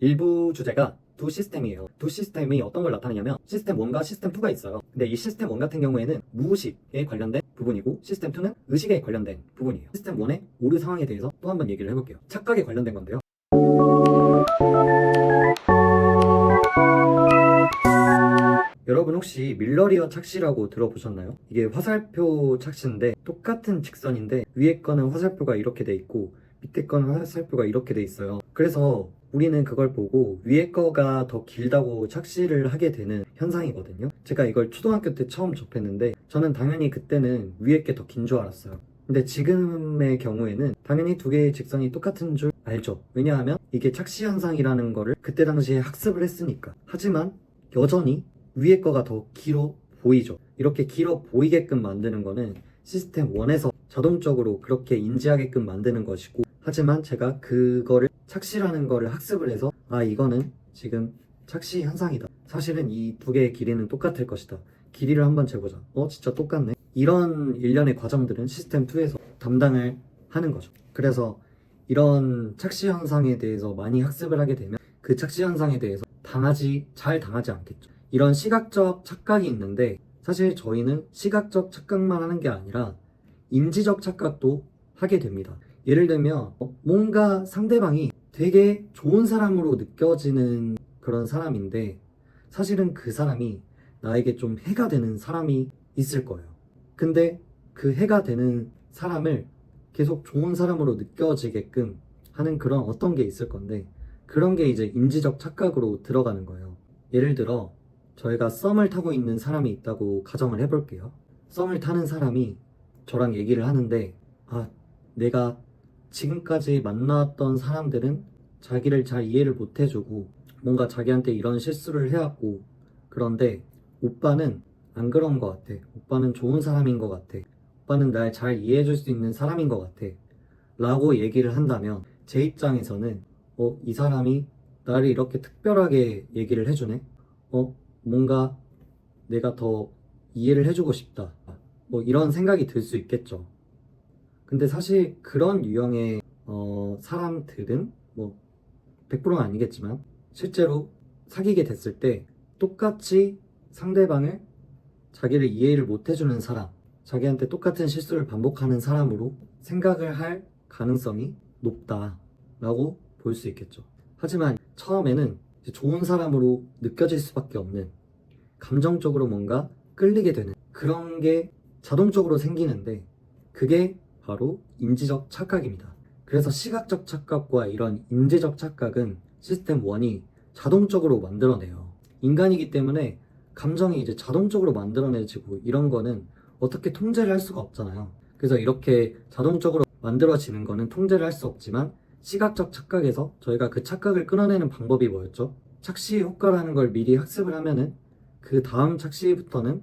일부 주제가 두 시스템이에요. 두 시스템이 어떤 걸 나타내냐면 시스템 1과 시스템 2가 있어요. 근데 이 시스템 1 같은 경우에는 무의식에 관련된 부분이고 시스템 2는 의식에 관련된 부분이에요. 시스템 1의 오류 상황에 대해서 또 한번 얘기를 해볼게요. 착각에 관련된 건데요. 여러분 혹시 밀러리어 착시라고 들어보셨나요? 이게 화살표 착시인데 똑같은 직선인데 위에 거는 화살표가 이렇게 돼 있고 밑에 거는 화살표가 이렇게 돼 있어요. 그래서 우리는 그걸 보고 위에 거가 더 길다고 착시를 하게 되는 현상이거든요. 제가 이걸 초등학교 때 처음 접했는데 저는 당연히 그때는 위에 게 더 긴 줄 알았어요. 근데 지금의 경우에는 당연히 두 개의 직선이 똑같은 줄 알죠. 왜냐하면 이게 착시 현상이라는 거를 그때 당시에 학습을 했으니까. 하지만 여전히 위에 거가 더 길어 보이죠. 이렇게 길어 보이게끔 만드는 거는 시스템 1에서 자동적으로 그렇게 인지하게끔 만드는 것이고, 하지만 제가 그거를 착시라는 거를 학습을 해서 이거는 지금 착시 현상이다. 사실은 이 두 개의 길이는 똑같을 것이다. 길이를 한번 재보자. 진짜 똑같네. 이런 일련의 과정들은 시스템 2에서 담당을 하는 거죠. 그래서 이런 착시 현상에 대해서 많이 학습을 하게 되면 그 착시 현상에 대해서 잘 당하지 않겠죠. 이런 시각적 착각이 있는데 사실 저희는 시각적 착각만 하는 게 아니라 인지적 착각도 하게 됩니다. 예를 들면 뭔가 상대방이 되게 좋은 사람으로 느껴지는 그런 사람인데 사실은 그 사람이 나에게 좀 해가 되는 사람이 있을 거예요. 근데 그 해가 되는 사람을 계속 좋은 사람으로 느껴지게끔 하는 그런 어떤 게 있을 건데 그런 게 이제 인지적 착각으로 들어가는 거예요. 예를 들어 저희가 썸을 타고 있는 사람이 있다고 가정을 해볼게요. 썸을 타는 사람이 저랑 얘기를 하는데 내가 지금까지 만났던 사람들은 자기를 잘 이해를 못 해주고 뭔가 자기한테 이런 실수를 해왔고 그런데 오빠는 안 그런 것 같아. 오빠는 좋은 사람인 것 같아. 오빠는 날 잘 이해해줄 수 있는 사람인 것 같아. 라고 얘기를 한다면 제 입장에서는 이 사람이 나를 이렇게 특별하게 얘기를 해주네? 뭔가 내가 더 이해를 해주고 싶다. 이런 생각이 들 수 있겠죠. 근데 사실 그런 유형의 사람들은 100%는 아니겠지만 실제로 사귀게 됐을 때 똑같이 상대방을 자기를 이해를 못 해주는 사람, 자기한테 똑같은 실수를 반복하는 사람으로 생각을 할 가능성이 높다라고 볼 수 있겠죠. 하지만 처음에는 이제 좋은 사람으로 느껴질 수밖에 없는 감정적으로 뭔가 끌리게 되는 그런 게 자동적으로 생기는데 그게 바로 인지적 착각입니다. 그래서 시각적 착각과 이런 인지적 착각은 시스템 1이 자동적으로 만들어내요. 인간이기 때문에 감정이 이제 자동적으로 만들어내지고 이런 거는 어떻게 통제를 할 수가 없잖아요. 그래서 이렇게 자동적으로 만들어지는 거는 통제를 할 수 없지만 시각적 착각에서 저희가 그 착각을 끊어내는 방법이 뭐였죠? 착시 효과라는 걸 미리 학습을 하면은 그 다음 착시부터는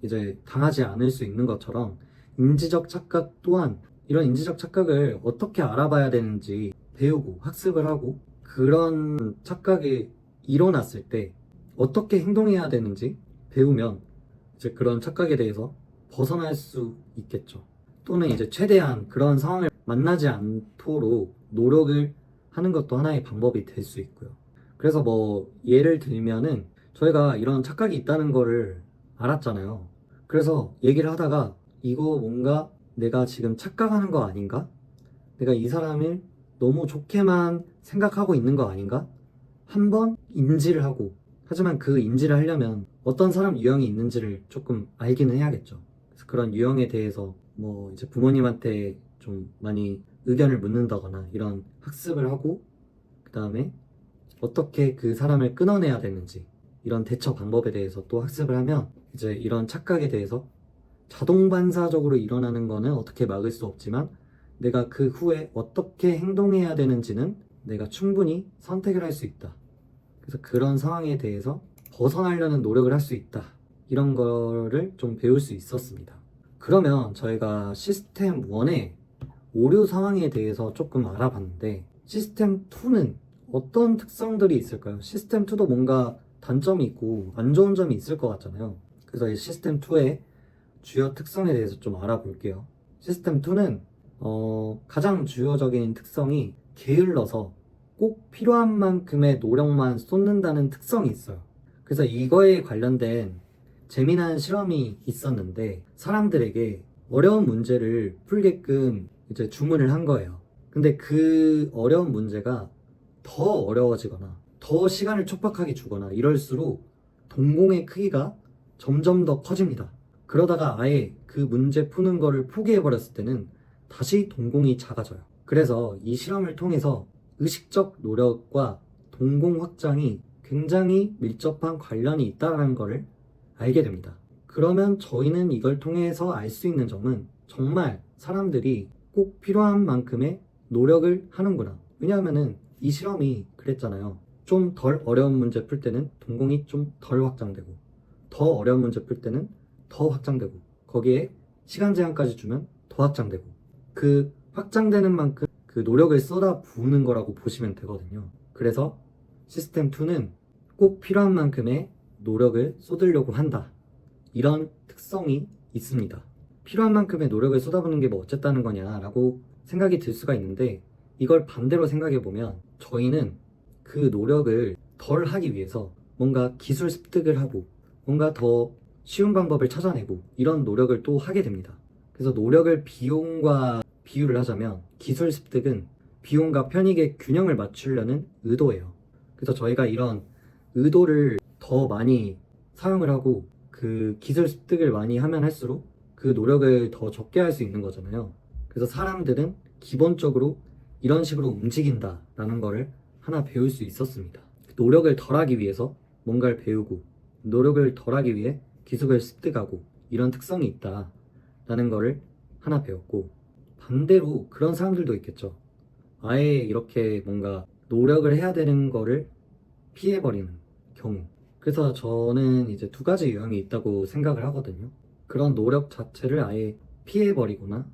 이제 당하지 않을 수 있는 것처럼 인지적 착각 또한 이런 인지적 착각을 어떻게 알아봐야 되는지 배우고 학습을 하고 그런 착각이 일어났을 때 어떻게 행동해야 되는지 배우면 이제 그런 착각에 대해서 벗어날 수 있겠죠. 또는 이제 최대한 그런 상황을 만나지 않도록 노력을 하는 것도 하나의 방법이 될 수 있고요. 그래서 예를 들면은 저희가 이런 착각이 있다는 거를 알았잖아요. 그래서 얘기를 하다가 이거 뭔가 내가 지금 착각하는 거 아닌가? 내가 이 사람을 너무 좋게만 생각하고 있는 거 아닌가? 한번 인지를 하고 하지만 그 인지를 하려면 어떤 사람 유형이 있는지를 조금 알기는 해야겠죠. 그래서 그런 유형에 대해서 이제 부모님한테 좀 많이 의견을 묻는다거나 이런 학습을 하고 그 다음에 어떻게 그 사람을 끊어내야 되는지 이런 대처 방법에 대해서 또 학습을 하면 이제 이런 착각에 대해서 자동 반사적으로 일어나는 거는 어떻게 막을 수 없지만 내가 그 후에 어떻게 행동해야 되는지는 내가 충분히 선택을 할 수 있다. 그래서 그런 상황에 대해서 벗어나려는 노력을 할 수 있다. 이런 거를 좀 배울 수 있었습니다. 그러면 저희가 시스템 1의 오류 상황에 대해서 조금 알아봤는데 시스템 2는 어떤 특성들이 있을까요? 시스템 2도 뭔가 단점이 있고 안 좋은 점이 있을 것 같잖아요. 그래서 이 시스템 2의 주요 특성에 대해서 좀 알아볼게요. 시스템 2는 가장 주요적인 특성이 게을러서 꼭 필요한 만큼의 노력만 쏟는다는 특성이 있어요. 그래서 이거에 관련된 재미난 실험이 있었는데 사람들에게 어려운 문제를 풀게끔 이제 주문을 한 거예요. 근데 그 어려운 문제가 더 어려워지거나 더 시간을 촉박하게 주거나 이럴수록 동공의 크기가 점점 더 커집니다. 그러다가 아예 그 문제 푸는 거를 포기해버렸을 때는 다시 동공이 작아져요. 그래서 이 실험을 통해서 의식적 노력과 동공 확장이 굉장히 밀접한 관련이 있다는 것을 알게 됩니다. 그러면 저희는 이걸 통해서 알 수 있는 점은 정말 사람들이 꼭 필요한 만큼의 노력을 하는구나. 왜냐하면은 이 실험이 그랬잖아요. 좀 덜 어려운 문제 풀 때는 동공이 좀 덜 확장되고 더 어려운 문제 풀 때는 더 확장되고 거기에 시간 제한까지 주면 더 확장되고 그 확장되는 만큼 그 노력을 쏟아 부으는 거라고 보시면 되거든요. 그래서 시스템 2는 꼭 필요한 만큼의 노력을 쏟으려고 한다. 이런 특성이 있습니다. 필요한 만큼의 노력을 쏟아부는 게 뭐 어쨌다는 거냐라고 생각이 들 수가 있는데 이걸 반대로 생각해보면 저희는 그 노력을 덜 하기 위해서 뭔가 기술 습득을 하고 뭔가 더 쉬운 방법을 찾아내고 이런 노력을 또 하게 됩니다. 그래서 노력을 비용과 비유를 하자면 기술 습득은 비용과 편익의 균형을 맞추려는 의도예요. 그래서 저희가 이런 의도를 더 많이 사용을 하고 그 기술 습득을 많이 하면 할수록 그 노력을 더 적게 할 수 있는 거잖아요. 그래서 사람들은 기본적으로 이런 식으로 움직인다라는 거를 하나 배울 수 있었습니다. 노력을 덜 하기 위해서 뭔가를 배우고 노력을 덜 하기 위해 기술을 습득하고 이런 특성이 있다라는 거를 하나 배웠고 반대로 그런 사람들도 있겠죠. 아예 이렇게 뭔가 노력을 해야 되는 거를 피해버리는 경우. 그래서 저는 이제 두 가지 유형이 있다고 생각을 하거든요. 그런 노력 자체를 아예 피해버리거나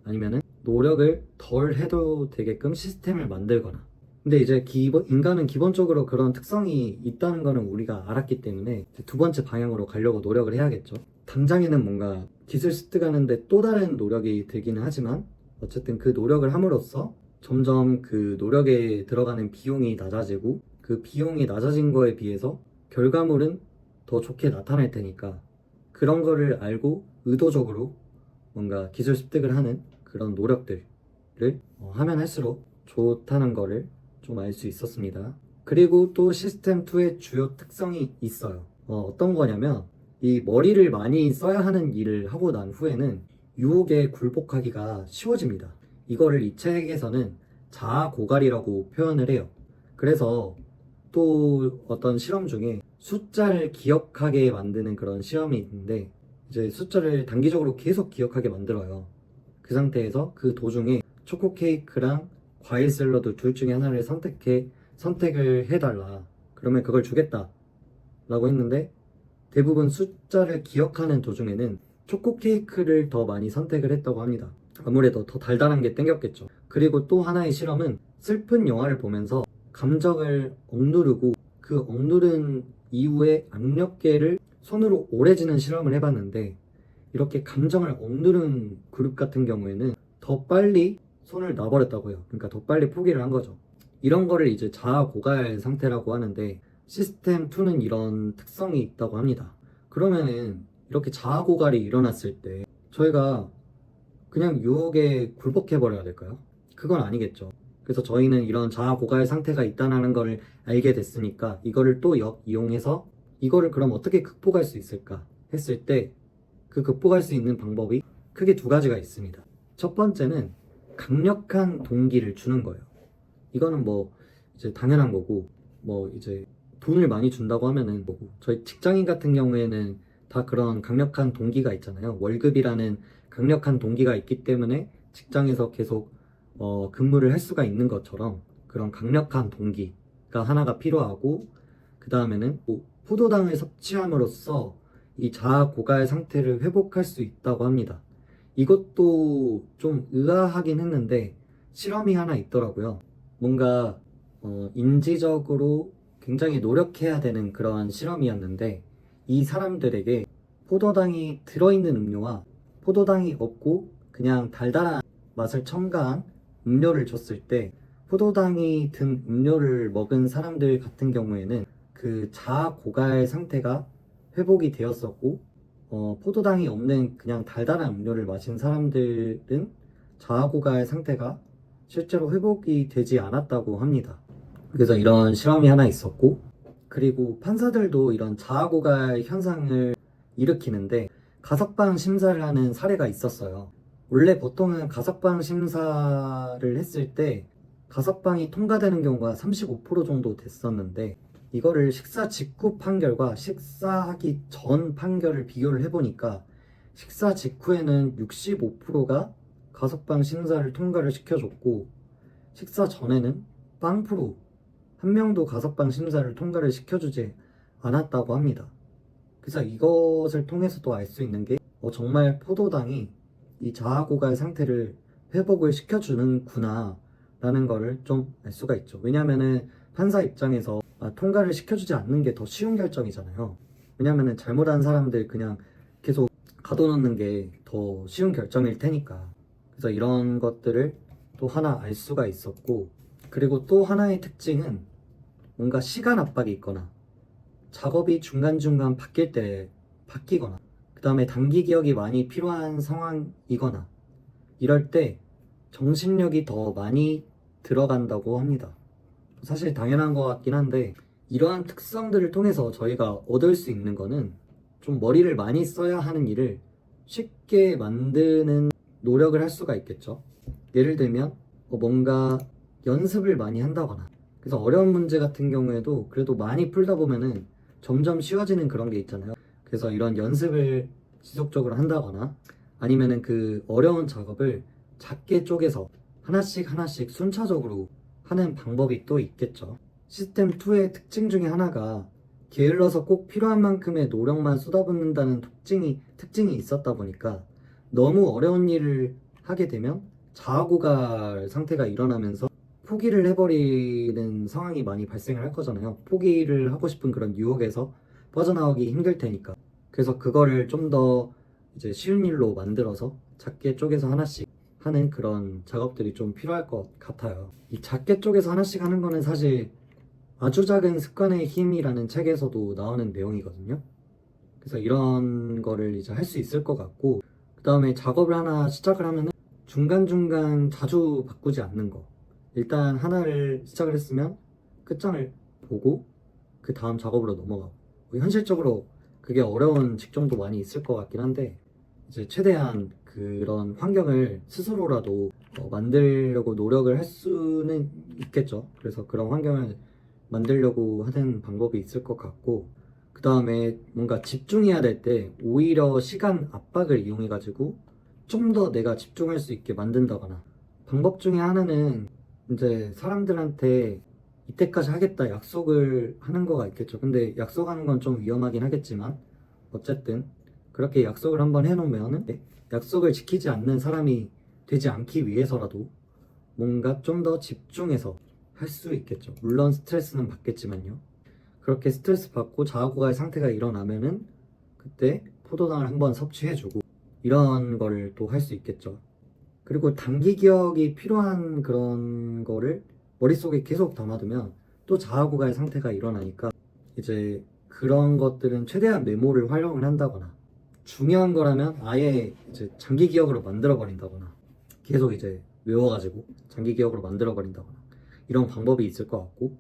아니면은 노력을 덜 해도 되게끔 시스템을 만들거나. 근데 이제 인간은 기본적으로 그런 특성이 있다는 거는 우리가 알았기 때문에 두 번째 방향으로 가려고 노력을 해야겠죠. 당장에는 뭔가 기술 습득하는데 또 다른 노력이 들기는 하지만 어쨌든 그 노력을 함으로써 점점 그 노력에 들어가는 비용이 낮아지고 그 비용이 낮아진 거에 비해서 결과물은 더 좋게 나타날 테니까 그런 거를 알고 의도적으로 뭔가 기술 습득을 하는 그런 노력들을 하면 할수록 좋다는 거를 좀 알 수 있었습니다. 그리고 또 시스템 2의 주요 특성이 있어요. 어떤 거냐면 이 머리를 많이 써야 하는 일을 하고 난 후에는 유혹에 굴복하기가 쉬워집니다. 이거를 이 책에서는 자아 고갈이라고 표현을 해요. 그래서 또 어떤 실험 중에 숫자를 기억하게 만드는 그런 실험이 있는데 이제 숫자를 단기적으로 계속 기억하게 만들어요. 그 상태에서 그 도중에 초코 케이크랑 과일 샐러드 둘 중에 하나를 선택을 해달라. 그러면 그걸 주겠다. 라고 했는데 대부분 숫자를 기억하는 도중에는 초코 케이크를 더 많이 선택을 했다고 합니다. 아무래도 더 달달한 게 땡겼겠죠. 그리고 또 하나의 실험은 슬픈 영화를 보면서 감정을 억누르고 그 억누른 이후에 압력계를 손으로 오래 쥐는 실험을 해봤는데 이렇게 감정을 억누른 그룹 같은 경우에는 더 빨리 손을 놔버렸다고요. 그러니까 더 빨리 포기를 한 거죠. 이런 거를 이제 자아 고갈 상태라고 하는데 시스템 2는 이런 특성이 있다고 합니다. 그러면은 이렇게 자아 고갈이 일어났을 때 저희가 그냥 유혹에 굴복해 버려야 될까요? 그건 아니겠죠. 그래서 저희는 이런 자아 고갈 상태가 있다는 거를 알게 됐으니까 이거를 또 이용해서 이거를 그럼 어떻게 극복할 수 있을까 했을 때 그 극복할 수 있는 방법이 크게 두 가지가 있습니다. 첫 번째는 강력한 동기를 주는 거예요. 이거는 뭐 이제 당연한 거고 뭐 이제 돈을 많이 준다고 하면은 뭐고 저희 직장인 같은 경우에는 다 그런 강력한 동기가 있잖아요. 월급이라는 강력한 동기가 있기 때문에 직장에서 계속 근무를 할 수가 있는 것처럼 그런 강력한 동기가 하나가 필요하고 그 다음에는 뭐 포도당을 섭취함으로써 이 자아 고갈 상태를 회복할 수 있다고 합니다. 이것도 좀 의아하긴 했는데 실험이 하나 있더라고요. 뭔가 인지적으로 굉장히 노력해야 되는 그러한 실험이었는데 이 사람들에게 포도당이 들어있는 음료와 포도당이 없고 그냥 달달한 맛을 첨가한 음료를 줬을 때 포도당이 든 음료를 먹은 사람들 같은 경우에는 그 자아 고갈 상태가 회복이 되었었고, 포도당이 없는 그냥 달달한 음료를 마신 사람들은 자아 고갈 상태가 실제로 회복이 되지 않았다고 합니다. 그래서 이런 실험이 하나 있었고, 그리고 판사들도 이런 자아 고갈 현상을 일으키는데 가석방 심사를 하는 사례가 있었어요. 원래 보통은 가석방 심사를 했을 때 가석방이 통과되는 경우가 35% 정도 됐었는데, 이거를 식사 직후 판결과 식사하기 전 판결을 비교를 해보니까 식사 직후에는 65%가 가석방 심사를 통과를 시켜줬고, 식사 전에는 0%, 한 명도 가석방 심사를 통과를 시켜주지 않았다고 합니다. 그래서 이것을 통해서도 알 수 있는 게 정말 포도당이 이 자아고갈 상태를 회복을 시켜주는구나 라는 거를 좀 알 수가 있죠. 왜냐면은 판사 입장에서 통과를 시켜주지 않는 게 더 쉬운 결정이잖아요. 왜냐면은 잘못한 사람들 그냥 계속 가둬놓는 게 더 쉬운 결정일 테니까. 그래서 이런 것들을 또 하나 알 수가 있었고, 그리고 또 하나의 특징은 뭔가 시간 압박이 있거나 작업이 중간중간 바뀔 때 바뀌거나, 그 다음에 단기 기억이 많이 필요한 상황이거나 이럴 때 정신력이 더 많이 들어간다고 합니다. 사실 당연한 것 같긴 한데, 이러한 특성들을 통해서 저희가 얻을 수 있는 거는 좀 머리를 많이 써야 하는 일을 쉽게 만드는 노력을 할 수가 있겠죠. 예를 들면 뭔가 연습을 많이 한다거나, 그래서 어려운 문제 같은 경우에도 그래도 많이 풀다 보면은 점점 쉬워지는 그런 게 있잖아요. 그래서 이런 연습을 지속적으로 한다거나, 아니면은 그 어려운 작업을 작게 쪼개서 하나씩 하나씩 순차적으로 하는 방법이 또 있겠죠. 시스템2의 특징 중에 하나가 게을러서 꼭 필요한 만큼의 노력만 쏟아붓는다는 특징이 있었다 보니까 너무 어려운 일을 하게 되면 자아고갈 상태가 일어나면서 포기를 해버리는 상황이 많이 발생을 할 거잖아요. 포기를 하고 싶은 그런 유혹에서 빠져나오기 힘들 테니까. 그래서 그거를 좀 더 이제 쉬운 일로 만들어서 작게 쪼개서 하나씩 하는 그런 작업들이 좀 필요할 것 같아요. 이 작게 쪼개서 하나씩 하는 거는 사실 아주 작은 습관의 힘이라는 책에서도 나오는 내용이거든요. 그래서 이런 거를 이제 할 수 있을 것 같고, 그 다음에 작업을 하나 시작을 하면은 중간중간 자주 바꾸지 않는 거. 일단 하나를 시작을 했으면 끝장을 보고 그 다음 작업으로 넘어가고. 현실적으로 그게 어려운 직종도 많이 있을 것 같긴 한데, 이제 최대한 그런 환경을 스스로라도 만들려고 노력을 할 수는 있겠죠. 그래서 그런 환경을 만들려고 하는 방법이 있을 것 같고, 그 다음에 뭔가 집중해야 될 때 오히려 시간 압박을 이용해 가지고 좀 더 내가 집중할 수 있게 만든다거나, 방법 중에 하나는 이제 사람들한테 이때까지 하겠다 약속을 하는 거가 있겠죠. 근데 약속하는 건 좀 위험하긴 하겠지만 어쨌든 그렇게 약속을 한번 해놓으면 약속을 지키지 않는 사람이 되지 않기 위해서라도 뭔가 좀 더 집중해서 할 수 있겠죠. 물론 스트레스는 받겠지만요. 그렇게 스트레스 받고 자아고갈 상태가 일어나면은 그때 포도당을 한번 섭취해주고 이런 거를 또 할 수 있겠죠. 그리고 단기 기억이 필요한 그런 거를 머릿속에 계속 담아두면 또 자아고갈 상태가 일어나니까 이제 그런 것들은 최대한 메모를 활용을 한다거나, 중요한 거라면 아예 이제 장기 기억으로 만들어 버린다거나, 계속 이제 외워가지고 장기 기억으로 만들어 버린다거나 이런 방법이 있을 것 같고,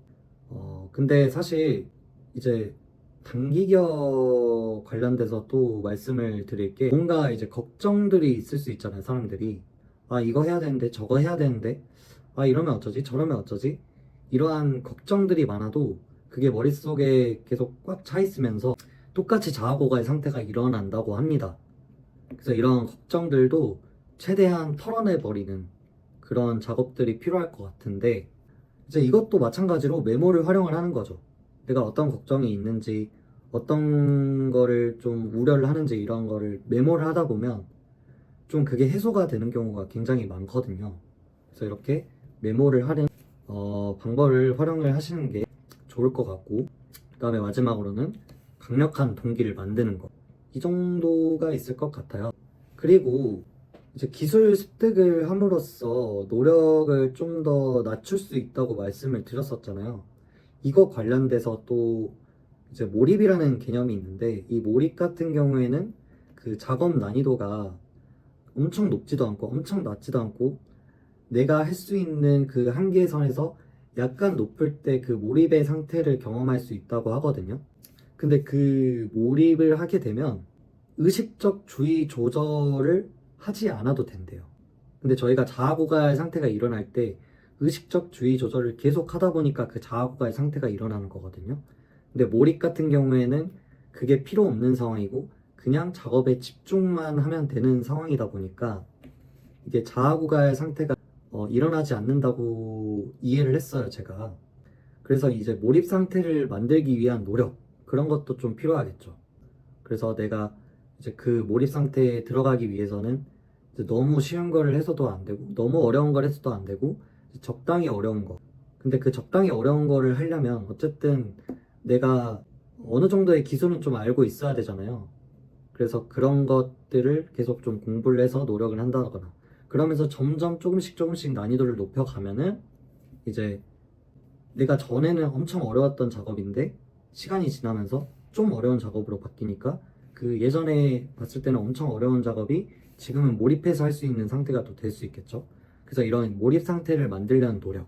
근데 사실 이제 단기 기억 관련돼서 또 말씀을 드릴 게, 뭔가 이제 걱정들이 있을 수 있잖아요. 사람들이 이거 해야 되는데 저거 해야 되는데 이러면 어쩌지 저러면 어쩌지, 이러한 걱정들이 많아도 그게 머릿속에 계속 꽉 차 있으면서 똑같이 자아고갈 상태가 일어난다고 합니다. 그래서 이런 걱정들도 최대한 털어내버리는 그런 작업들이 필요할 것 같은데, 이제 이것도 마찬가지로 메모를 활용을 하는 거죠. 내가 어떤 걱정이 있는지, 어떤 거를 좀 우려를 하는지, 이런 거를 메모를 하다 보면 좀 그게 해소가 되는 경우가 굉장히 많거든요. 그래서 이렇게 메모를 하는 방법을 활용을 하시는 게 좋을 것 같고, 그 다음에 마지막으로는 강력한 동기를 만드는 것, 이 정도가 있을 것 같아요. 그리고 이제 기술 습득을 함으로써 노력을 좀 더 낮출 수 있다고 말씀을 드렸었잖아요. 이거 관련돼서 또 이제 몰입이라는 개념이 있는데, 이 몰입 같은 경우에는 그 작업 난이도가 엄청 높지도 않고 엄청 낮지도 않고, 내가 할 수 있는 그 한계선에서 약간 높을 때 그 몰입의 상태를 경험할 수 있다고 하거든요. 근데 그 몰입을 하게 되면 의식적 주의 조절을 하지 않아도 된대요. 근데 저희가 자아고갈 상태가 일어날 때 의식적 주의 조절을 계속 하다 보니까 그 자아고갈 상태가 일어나는 거거든요. 근데 몰입 같은 경우에는 그게 필요 없는 상황이고 그냥 작업에 집중만 하면 되는 상황이다 보니까 이게 자아고갈 상태가 일어나지 않는다고 이해를 했어요, 제가. 그래서 이제 몰입 상태를 만들기 위한 노력, 그런 것도 좀 필요하겠죠. 그래서 내가 이제 그 몰입 상태에 들어가기 위해서는 이제 너무 쉬운 거를 해서도 안 되고, 너무 어려운 걸 해서도 안 되고, 적당히 어려운 거. 근데 그 적당히 어려운 거를 하려면 어쨌든 내가 어느 정도의 기술은 좀 알고 있어야 되잖아요. 그래서 그런 것들을 계속 좀 공부를 해서 노력을 한다거나, 그러면서 점점 조금씩 조금씩 난이도를 높여가면은 이제 내가 전에는 엄청 어려웠던 작업인데 시간이 지나면서 좀 어려운 작업으로 바뀌니까 그 예전에 봤을 때는 엄청 어려운 작업이 지금은 몰입해서 할 수 있는 상태가 또 될 수 있겠죠. 그래서 이런 몰입 상태를 만들려는 노력,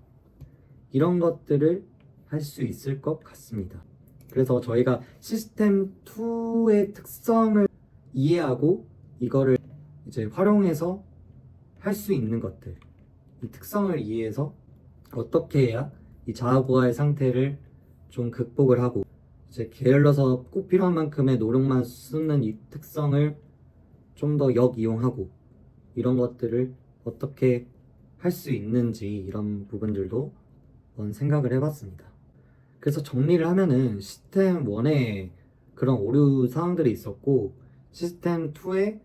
이런 것들을 할 수 있을 것 같습니다. 그래서 저희가 시스템 2의 특성을 이해하고 이거를 이제 활용해서 할 수 있는 것들, 이 특성을 이해해서 어떻게 해야 이 자아고할 상태를 좀 극복을 하고 이제 게을러서 꼭 필요한 만큼의 노력만 쏟는 이 특성을 좀 더 역이용하고, 이런 것들을 어떻게 할 수 있는지, 이런 부분들도 한번 생각을 해봤습니다. 그래서 정리를 하면은 시스템 1에 그런 오류 사항들이 있었고 시스템 2에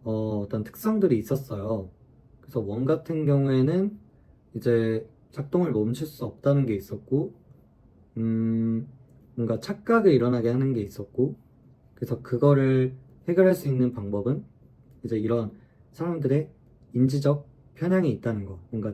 어떤 특성들이 있었어요. 그래서 1 같은 경우에는 이제 작동을 멈출 수 없다는 게 있었고, 뭔가 착각을 일어나게 하는 게 있었고, 그래서 그거를 해결할 수 있는 방법은 이제 이런 사람들의 인지적 편향이 있다는 거, 뭔가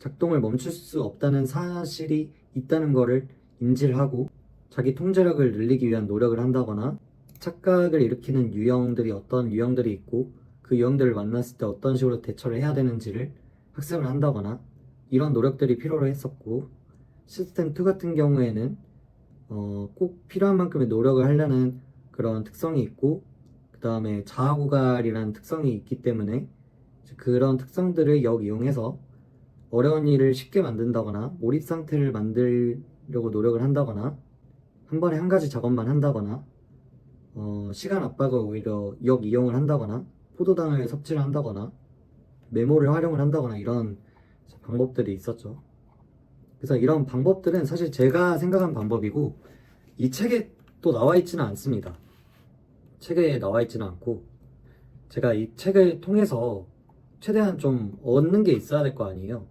작동을 멈출 수 없다는 사실이 있다는 거를 인지를 하고 자기 통제력을 늘리기 위한 노력을 한다거나, 착각을 일으키는 유형들이 어떤 유형들이 있고 그 유형들을 만났을 때 어떤 식으로 대처를 해야 되는지를 학습을 한다거나, 이런 노력들이 필요로 했었고, 시스템 2 같은 경우에는 꼭 필요한 만큼의 노력을 하려는 그런 특성이 있고, 그 다음에 자아고갈이라는 특성이 있기 때문에 그런 특성들을 역이용해서 어려운 일을 쉽게 만든다거나 몰입 상태를 만들려고 노력을 한다거나, 한 번에 한 가지 작업만 한다거나, 시간 압박을 오히려 역이용을 한다거나, 포도당을 섭취를 한다거나, 메모를 활용을 한다거나, 이런 방법들이 있었죠. 그래서 이런 방법들은 사실 제가 생각한 방법이고 이 책에 또 나와 있지는 않습니다. 책에 나와 있지는 않고, 제가 이 책을 통해서 최대한 좀 얻는 게 있어야 될 거 아니에요.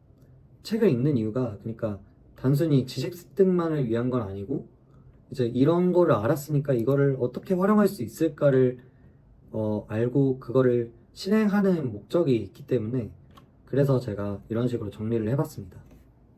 책을 읽는 이유가 그러니까 단순히 지식 습득만을 위한 건 아니고, 이제 이런 거를 알았으니까 이거를 어떻게 활용할 수 있을까를 알고 그거를 실행하는 목적이 있기 때문에, 그래서 제가 이런 식으로 정리를 해봤습니다.